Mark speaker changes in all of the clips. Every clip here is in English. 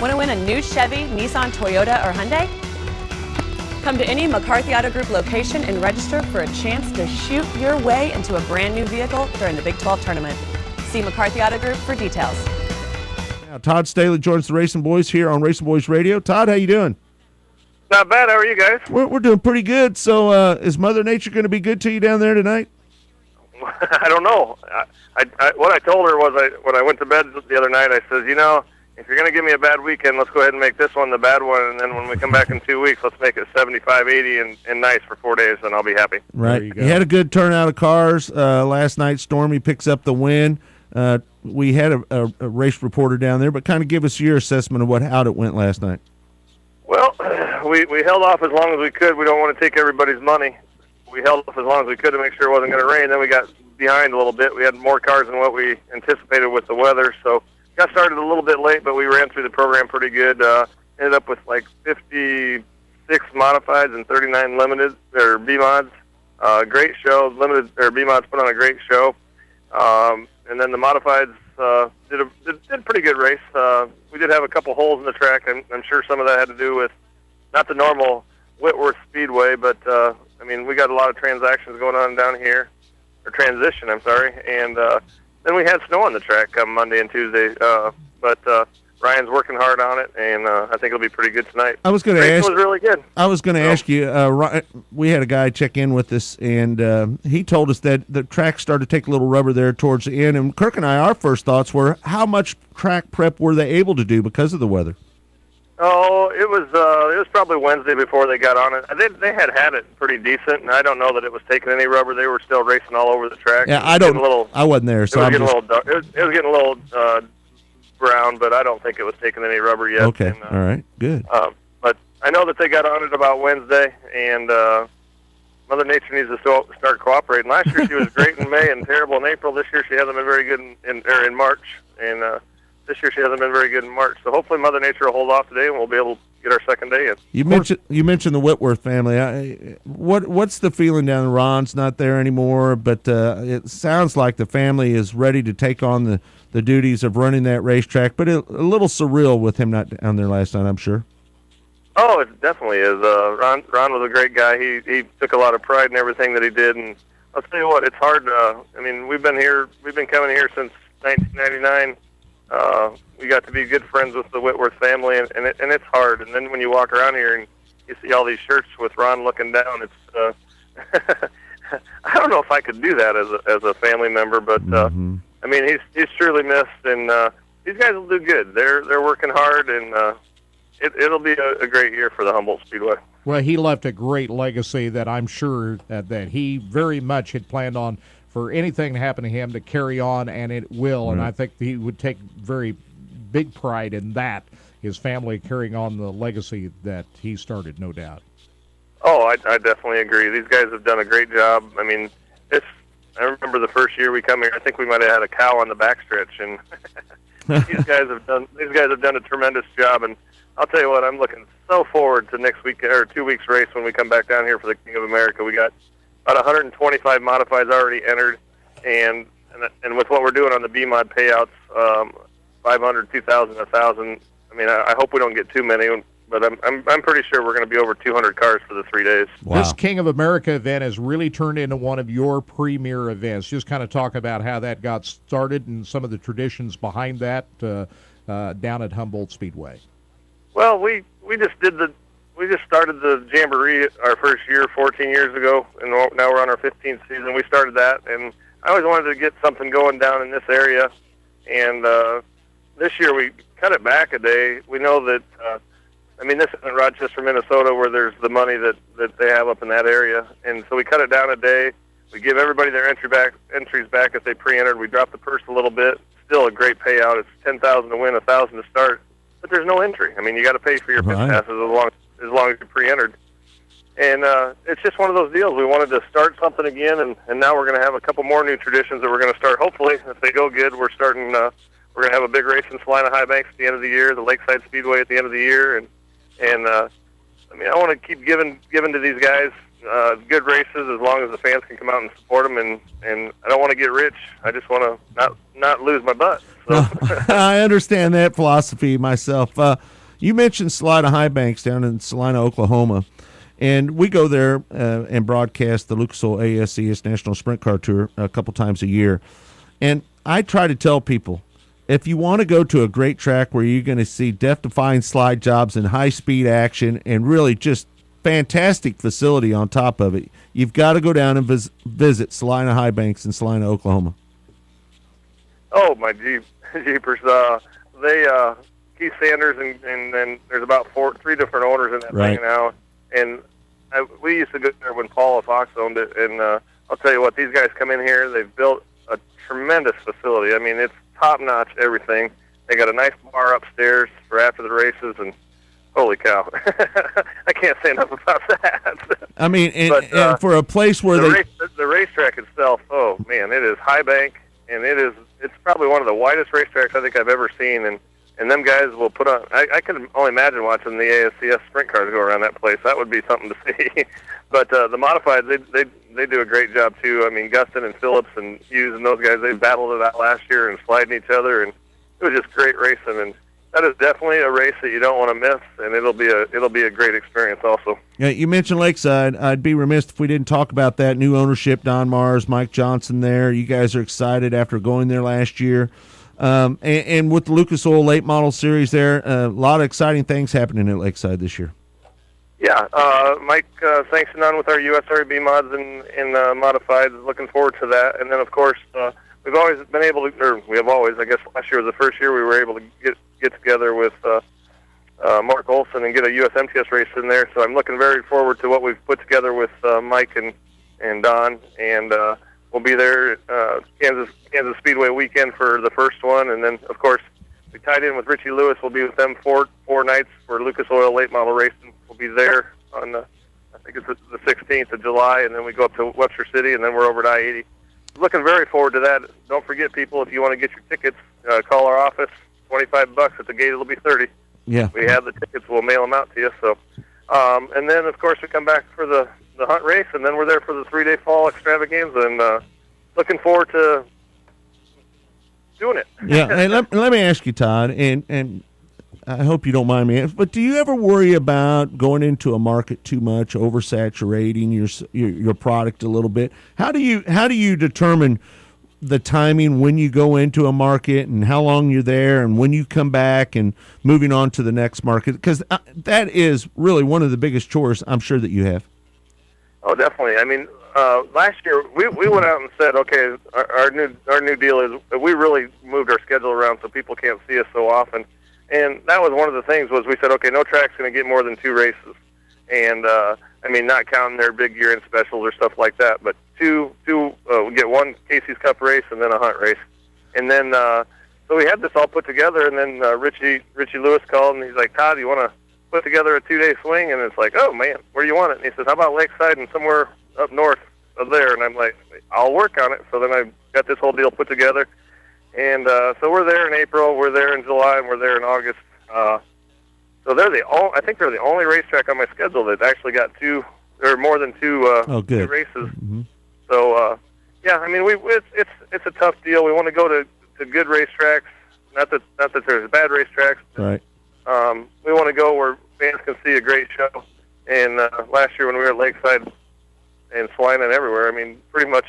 Speaker 1: Want to win a new Chevy, Nissan, Toyota, or Hyundai? Come to any McCarthy Auto Group location and register for a chance to shoot your way into a brand new vehicle during the Big 12 tournament. See McCarthy Auto Group for details.
Speaker 2: Now, Todd Staley joins the RacinBoys here on RacinBoys Radio. Todd, how you doing?
Speaker 3: Not bad. How are you guys?
Speaker 2: We're doing pretty good. So is Mother Nature going to be good to you down there tonight?
Speaker 3: I don't know. What I told her was when I went to bed the other night, I said, if you're going to give me a bad weekend, let's go ahead and make this one the bad one, and then when we come back in 2 weeks, let's make it 75, 80, and nice for 4 days, and I'll be happy.
Speaker 2: Right. You had a good turnout of cars last night. Stormy picks up the win. We had a race reporter down there, but kind of give us your assessment of how it went last night.
Speaker 3: Well, we held off as long as we could. We don't want to take everybody's money. We held off as long as we could to make sure it wasn't going to rain. Then we got behind a little bit. We had more cars than what we anticipated with the weather, so got started a little bit late, but we ran through the program pretty good. Ended up with like 56 modifieds and 39 limited or B mods. Great show. Limited or B mods put on a great show, and then the modifieds did a pretty good race. We did have a couple holes in the track. I'm sure some of that had to do with not the normal Whitworth Speedway, but we got a lot of transactions going on down here, or transition. I'm sorry, and then we had snow on the track come Monday and Tuesday, but Ryan's working hard on it, and I think it'll be pretty good tonight.
Speaker 2: I was going to ask.
Speaker 3: It was really good.
Speaker 2: I was going to ask you. We had a guy check in with us, and he told us that the track started to take a little rubber there towards the end. And Kirk and I, our first thoughts were, how much track prep were they able to do because of the weather?
Speaker 3: Oh, it was probably Wednesday before they got on it. They had it pretty decent, and I don't know that it was taking any rubber. They were still racing all over the track.
Speaker 2: Yeah, I wasn't there, so
Speaker 3: it was getting a little dark. It was getting a little brown, but I don't think it was taking any rubber yet.
Speaker 2: Okay, and, all right, good.
Speaker 3: But I know that they got on it about Wednesday, and Mother Nature needs to start cooperating. Last year she was great in May and terrible in April. This year she hasn't been very good in March, and this year she hasn't been very good in March. So hopefully Mother Nature will hold off today, and we'll be able to get our second day in.
Speaker 2: You mentioned the Whitworth family. What's the feeling down there? Ron's not there anymore, but it sounds like the family is ready to take on the duties of running that racetrack, but a little surreal with him not down there last night, I'm sure.
Speaker 3: Oh, it definitely is. Ron was a great guy. He took a lot of pride in everything that he did, and I'll tell you what, it's hard. We've been coming here since 1999. We got to be good friends with the Whitworth family, and it's hard. And then when you walk around here and you see all these shirts with Ron looking down, it's I don't know if I could do that as a family member, but he's truly missed, and these guys will do good. They're working hard, and it'll be a great year for the Humboldt Speedway.
Speaker 4: Well, he left a great legacy that I'm sure that he very much had planned on for anything to happen to him to carry on, and it will. Mm-hmm. And I think he would take very big pride in that, his family carrying on the legacy that he started, no doubt.
Speaker 3: Oh, I definitely agree. These guys have done a great job. I remember the first year we come here, I think we might have had a cow on the backstretch, and these guys have done a tremendous job. And I'll tell you what, I'm looking so forward to next week or 2 weeks race when we come back down here for the King of America. We got about 125 modifieds already entered, and with what we're doing on the B-Mod payouts, 500, 2,000, 1,000. I hope we don't get too many, but I'm pretty sure we're going to be over 200 cars for the 3 days.
Speaker 4: Wow. This King of America event has really turned into one of your premier events. Just kind of talk about how that got started and some of the traditions behind that down at Humboldt Speedway.
Speaker 3: Well, we just started the Jamboree our first year 14 years ago, and now we're on our 15th season. We started that, and I always wanted to get something going down in this area, and this year we cut it back a day. We know that, this isn't Rochester, Minnesota, where there's the money that they have up in that area, and so we cut it down a day. We give everybody their entries back if they pre-entered. We drop the purse a little bit. Still a great payout. It's $10,000 to win, $1,000 to start, but there's no entry. You got to pay for your pit passes as long as you're pre-entered. And it's just one of those deals. We wanted to start something again, and now we're going to have a couple more new traditions that we're going to start. Hopefully, if they go good, we're starting. We're going to have a big race in Salina High Banks at the end of the year, the Lakeside Speedway at the end of the year, and I want to keep giving to these guys, good races as long as the fans can come out and support them. And I don't want to get rich. I just want to not lose my butt. So.
Speaker 2: I understand that philosophy myself. You mentioned Salina High Banks down in Salina, Oklahoma. And we go there and broadcast the Lucas Oil ASCS National Sprint Car Tour a couple times a year. And I try to tell people, if you want to go to a great track where you're going to see death-defying slide jobs and high-speed action and really just fantastic facility on top of it, you've got to go down and visit Salina High Banks in Salina, Oklahoma.
Speaker 3: Oh, my jeepers. Keith Sanders, and then there's about three different owners in that
Speaker 2: Right.
Speaker 3: thing now. And we used to go there when Paula Fox owned it. And I'll tell you what, these guys come in here. They've built a tremendous facility. I mean, it's top-notch everything. They got a nice bar upstairs for after the races, and holy cow. I can't say enough about that.
Speaker 2: I mean, and for a place where
Speaker 3: the racetrack itself, oh, man, it is high bank, and it's probably one of the widest racetracks I think I've ever seen. And them guys will put on. I can only imagine watching the ASCS sprint cars go around that place. That would be something to see. But the modifieds, they do a great job too. I mean, Gustin and Phillips and Hughes and those guys, they battled it out last year and sliding each other, and it was just great racing. And that is definitely a race that you don't want to miss, and it'll be a great experience also. Yeah,
Speaker 2: you mentioned Lakeside. I'd be remiss if we didn't talk about that new ownership. Don Mars, Mike Johnson there. You guys are excited after going there last year. And with the Lucas Oil Late Model Series there, a lot of exciting things happening at Lakeside this year.
Speaker 3: Yeah, Mike sanctioned on with our USRB mods and modifieds. Looking forward to that. And then, of course, we've always been able to, or we have always, I guess last year was the first year we were able to get together with Mark Olson and get a USMTS race in there. So I'm looking very forward to what we've put together with Mike and Don. And we'll be there Kansas Speedway weekend for the first one, and then of course we tied in with Richie Lewis. We'll be with them four nights for Lucas Oil Late Model Racing. We'll be there on I think it's the 16th of July, and then we go up to Webster City, and then we're over to I-80. Looking very forward to that. Don't forget, people, if you want to get your tickets, call our office. $25 at the gate. It'll be 30.
Speaker 2: Yeah,
Speaker 3: we have the tickets. We'll mail them out to you. So, and then of course we come back for the hunt race, and then we're there for the 3-day fall extravaganza, and looking forward to doing it.
Speaker 2: Yeah, hey, let me ask you, Todd, and I hope you don't mind me, but do you ever worry about going into a market too much, oversaturating your product a little bit? How do you determine the timing when you go into a market and how long you're there and when you come back and moving on to the next market? Because that is really one of the biggest chores I'm sure that you have.
Speaker 3: Oh, definitely. I mean, last year we went out and said, okay, our new deal is we really moved our schedule around so people can't see us so often, and that was one of the things. Was we said, okay, no track's going to get more than 2 races, and I mean, not counting their big year-end specials or stuff like that, but two we get one Casey's Cup race and then a hunt race, and then so we had this all put together, and then Richie Lewis called and he's like, Todd, you want to put together a 2-day swing? And it's like, oh man, where do you want it? And he says, how about Lakeside and somewhere up north of there? And I'm like, I'll work on it. So then I got this whole deal put together, and so we're there in April, we're there in July, and we're there in August. So I think they're the only racetrack on my schedule that actually got more than two
Speaker 2: good
Speaker 3: races.
Speaker 2: Mm-hmm.
Speaker 3: So yeah, I mean, it's a tough deal. We want to go to good racetracks. Not that there's bad racetracks.
Speaker 2: Right.
Speaker 3: We want to go where fans can see a great show. And last year when we were at Lakeside and Salina and everywhere, I mean, pretty much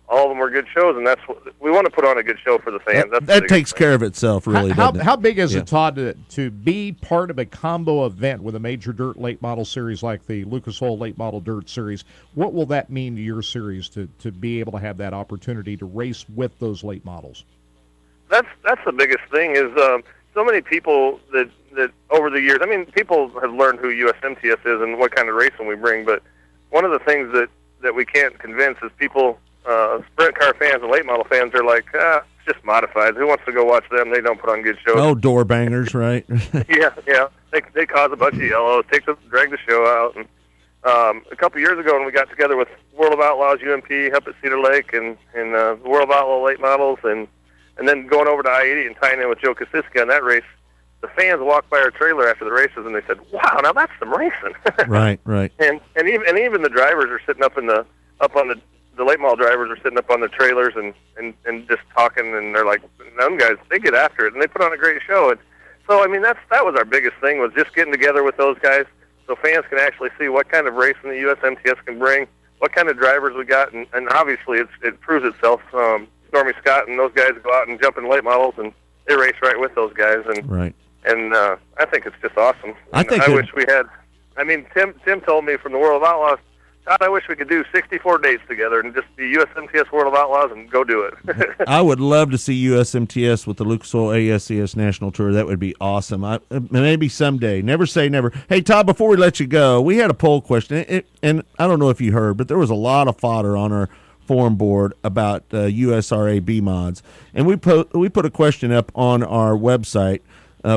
Speaker 3: all of them were good shows, and that's what we want to put on, a good show for the fans.
Speaker 2: That takes care of itself, really.
Speaker 4: How big is it, Todd, to be part of a combo event with a major dirt late model series like the Lucas Oil Late Model Dirt Series? What will that mean to your series to be able to have that opportunity to race with those late models?
Speaker 3: That's the biggest thing is so many people that over the years, I mean, people have learned who USMTS is and what kind of racing we bring, but one of the things that we can't convince is people, sprint car fans and late model fans are like, it's just modifieds. Who wants to go watch them? They don't put on good shows.
Speaker 2: Oh, door bangers, right?
Speaker 3: yeah. They cause a bunch of yellows, drag the show out. And a couple years ago when we got together with World of Outlaws, UMP, up at Cedar Lake, and the World of Outlaw late models, and then going over to I-80 and tying in with Joe Kosiski on that race, the fans walked by our trailer after the races and they said, "Wow, now that's some racing."
Speaker 2: Right.
Speaker 3: And even the drivers are sitting up on the late model drivers are sitting up on the trailers and just talking, and they're like, them guys, they get after it and they put on a great show. And so I mean that was our biggest thing, was just getting together with those guys so fans can actually see what kind of racing the USMTS can bring, what kind of drivers we got, and obviously it proves itself. Stormy Scott and those guys go out and jump in late models and they race right with those guys, and
Speaker 2: right.
Speaker 3: And I think it's just awesome.
Speaker 2: I
Speaker 3: wish we had. I mean, Tim told me from the World of Outlaws, Todd, I wish we could do 64 dates together and just be USMTS World of Outlaws and go do it.
Speaker 2: I would love to see USMTS with the Lucas Oil ASCS National Tour. That would be awesome. Maybe someday. Never say never. Hey, Todd, before we let you go, we had a poll question, and I don't know if you heard, but there was a lot of fodder on our forum board about USRA B mods, and we put a question up on our website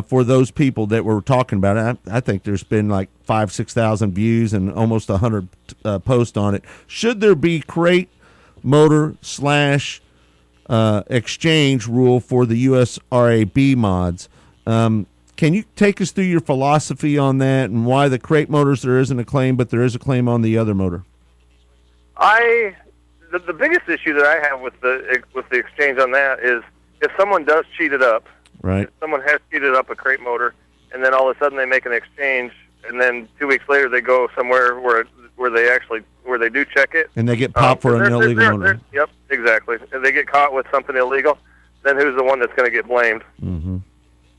Speaker 2: for those people that were talking about it. I think there's been like 5,000-6,000 views and almost 100 posts on it. Should there be crate motor / exchange rule for the USRA B mods? Can you take us through your philosophy on that and why the crate motors there isn't a claim, but there is a claim on the other motor?
Speaker 3: The biggest issue that I have with the exchange on that is if someone does cheat it up.
Speaker 2: Right.
Speaker 3: If someone has cheated up a crate motor, and then all of a sudden they make an exchange, and then 2 weeks later they go somewhere where they do check it,
Speaker 2: and they get popped for an illegal motor.
Speaker 3: Yep, exactly. And they get caught with something illegal, then who's the one that's going to get blamed?
Speaker 2: Mm-hmm.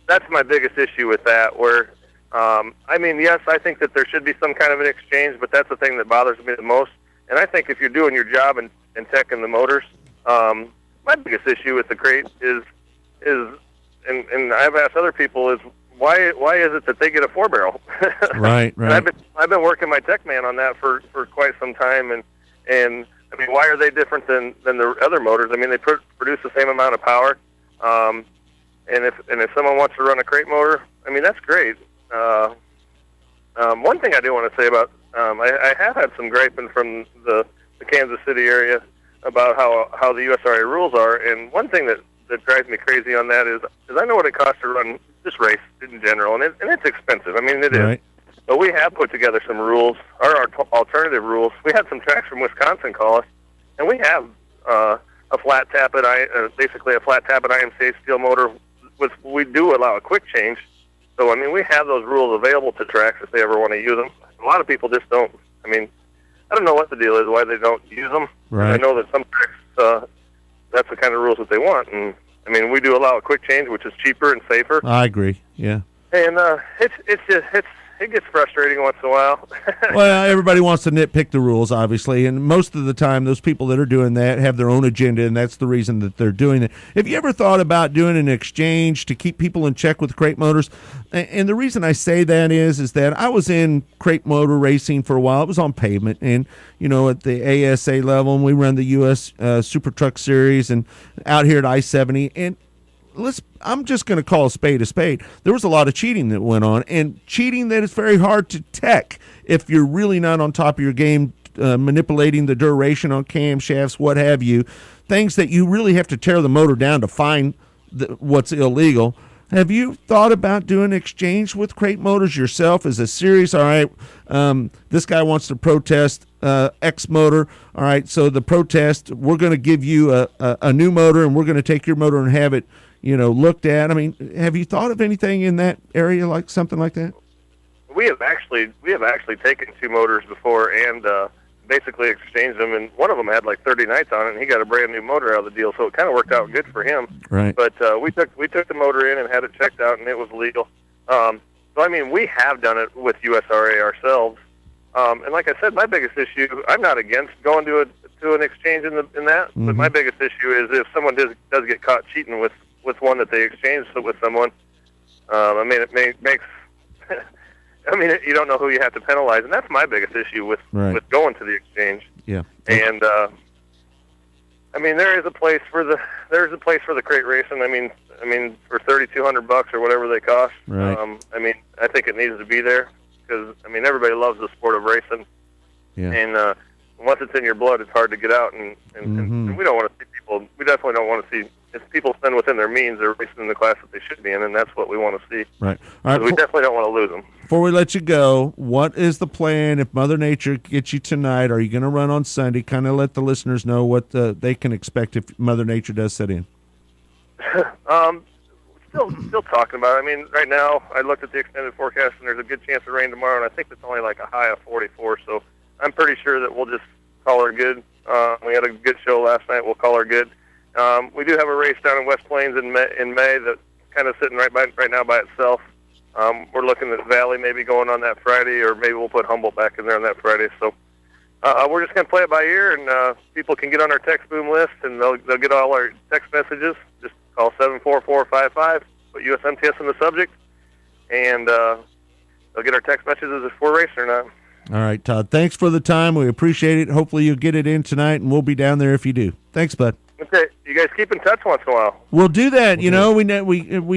Speaker 3: That's my biggest issue with that. Where, I mean, yes, I think that there should be some kind of an exchange, but that's the thing that bothers me the most. And I think if you're doing your job and teching the motors, my biggest issue with the crate is and I've asked other people is why is it that they get a 4-barrel?
Speaker 2: Right.
Speaker 3: And I've been working my tech man on that for quite some time, and I mean, why are they different than the other motors? I mean, they produce the same amount of power, and if someone wants to run a crate motor, I mean, that's great. One thing I do want to say about I have had some griping from the Kansas City area about how the USRA rules are, and one thing that drives me crazy on that is I know what it costs to run this race in general, and it's expensive. I mean, it is. But we have put together some rules, our alternative rules. We had some tracks from Wisconsin call us, and we have a flat tap at basically a flat tap at IMCA steel motor. We do allow a quick change, so I mean we have those rules available to tracks if they ever want to use them. A lot of people just don't. I mean, I don't know what the deal is, why they don't use them.
Speaker 2: Right.
Speaker 3: I know that some tracks, that's the kind of rules that they want, and I mean we do allow a quick change, which is cheaper and safer.
Speaker 2: I agree. Yeah.
Speaker 3: And it gets frustrating once in a while.
Speaker 2: Well, everybody wants to nitpick the rules, obviously, and most of the time those people that are doing that have their own agenda, and that's the reason that they're doing it. Have you ever thought about doing an exchange to keep people in check with crate motors? And the reason I say that is that I was in crate motor racing for a while. It was on pavement, and, you know, at the ASA level, and we run the U.S. Super Truck Series and out here at I-70, and I'm just going to call a spade a spade. There was a lot of cheating that went on, and cheating that is very hard to tech if you're really not on top of your game, manipulating the duration on camshafts, what have you, things that you really have to tear the motor down to find what's illegal. Have you thought about doing exchange with crate motors yourself as a series? All right, this guy wants to protest X motor. All right, so the protest, we're going to give you a new motor, and we're going to take your motor and have it, you know, looked at. I mean, have you thought of anything in that area, like something like that?
Speaker 3: We have actually taken two motors before and basically exchanged them, and one of them had like 30 nights on it, and he got a brand new motor out of the deal, so it kind of worked out good for him.
Speaker 2: Right.
Speaker 3: But we took the motor in and had it checked out, and it was legal. So I mean, we have done it with USRA ourselves, and like I said, my biggest issue, I'm not against going to an exchange in that,
Speaker 2: mm-hmm.
Speaker 3: but my biggest issue is if someone does get caught cheating with one that they exchanged with someone. I mean, it makes. I mean, you don't know who you have to penalize, and that's my biggest issue with going to the exchange.
Speaker 2: Yeah.
Speaker 3: And I mean, there is a place for the crate racing. I mean, for $3,200 or whatever they cost.
Speaker 2: Right.
Speaker 3: I mean, I think it needs to be there because I mean, everybody loves the sport of racing.
Speaker 2: Yeah.
Speaker 3: And once it's in your blood, it's hard to get out, and we don't want to see people. We definitely don't want to see if people spend within their means, they're racing in the class that they should be in, and that's what we want to see.
Speaker 2: Right. All right.
Speaker 3: We definitely don't want to lose them.
Speaker 2: Before we let you go, what is the plan if Mother Nature gets you tonight? Are you going to run on Sunday? Kind of let the listeners know what they can expect if Mother Nature does set in.
Speaker 3: Still talking about it. I mean, right now, I looked at the extended forecast, and there's a good chance of rain tomorrow, and I think it's only like a high of 44, so I'm pretty sure that we'll just call her good. We had a good show last night. We'll call her good. We do have a race down in West Plains in May that's kind of sitting right now by itself. We're looking at Valley maybe going on that Friday, or maybe we'll put Humboldt back in there on that Friday. So we're just going to play it by ear, and people can get on our text boom list, and they'll get all our text messages. Just call 74455, put USMTS in the subject, and they'll get our text messages if we're racing or not.
Speaker 2: All right, Todd. Thanks for the time. We appreciate it. Hopefully you'll get it in tonight, and we'll be down there if you do. Thanks, bud.
Speaker 3: Okay, you guys keep in touch once in a while.
Speaker 2: We'll do that. You know, we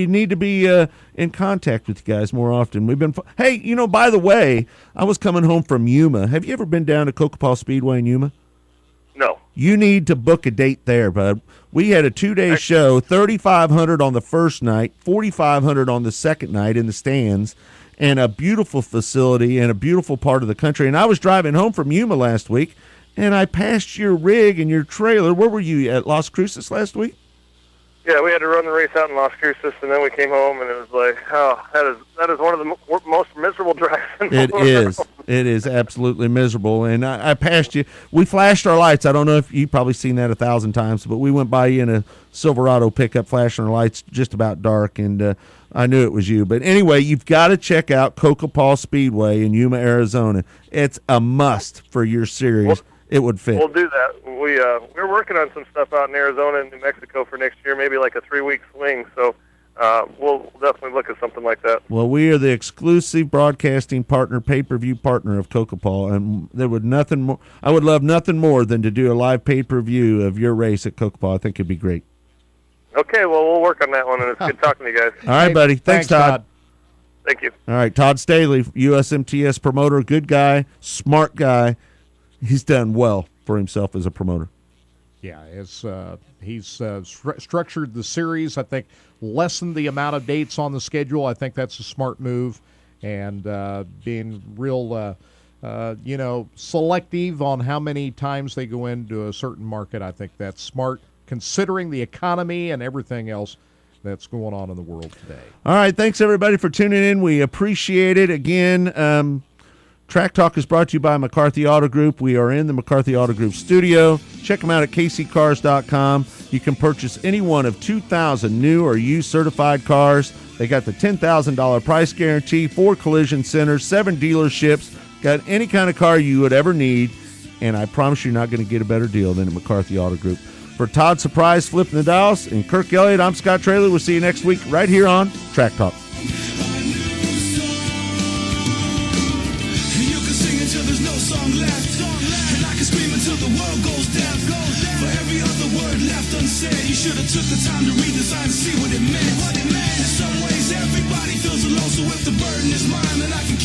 Speaker 2: need to be in contact with you guys more often. We've been. Hey, you know, by the way, I was coming home from Yuma. Have you ever been down to Kokopah Speedway in Yuma?
Speaker 3: No.
Speaker 2: You need to book a date there, bud. We had a 2-day show, 3,500 on the first night, 4,500 on the second night in the stands, and a beautiful facility and a beautiful part of the country. And I was driving home from Yuma last week, and I passed your rig and your trailer. Where were you, at Las Cruces last week?
Speaker 3: Yeah, we had to run the race out in Las Cruces, and then we came home, and it was like, oh, that is one of the most miserable drives in the world.
Speaker 2: It is. It is absolutely miserable. And I passed you. We flashed our lights. I don't know if you've probably seen that 1,000 times, but we went by you in a Silverado pickup flashing our lights just about dark, and I knew it was you. But anyway, you've got to check out Kokopah Speedway in Yuma, Arizona. It's a must for your series. It would fit.
Speaker 3: We'll do that. We're working on some stuff out in Arizona and New Mexico for next year, maybe like a 3-week swing. So we'll definitely look at something like that.
Speaker 2: Well, we are the exclusive broadcasting partner, pay-per-view partner of Kokopah, and there would nothing more. I would love nothing more than to do a live pay-per-view of your race at Kokopah. I think it'd be great.
Speaker 3: Okay, well, we'll work on that one, and it's good talking to you guys.
Speaker 2: All right, buddy. Thanks, Todd.
Speaker 3: Thank you.
Speaker 2: All right, Todd Staley, USMTS promoter, good guy, smart guy. He's done well for himself as a promoter.
Speaker 4: Yeah, he's structured the series, I think, lessened the amount of dates on the schedule. I think that's a smart move, and being real, selective on how many times they go into a certain market. I think that's smart, considering the economy and everything else that's going on in the world today.
Speaker 2: All right, thanks, everybody, for tuning in. We appreciate it. Again, Track Talk is brought to you by McCarthy Auto Group. We are in the McCarthy Auto Group studio. Check them out at kccars.com. You can purchase any one of 2,000 new or used certified cars. They got the $10,000 price guarantee, 4 collision centers, 7 dealerships, got any kind of car you would ever need, and I promise you're not going to get a better deal than at McCarthy Auto Group. For Todd Surprise flipping the dials and Kirk Elliott, I'm Scott Traylor. We'll see you next week right here on Track Talk.
Speaker 5: You should have took the time to read the sign to see what it meant. In some ways, everybody feels alone, so if the burden is mine, then I can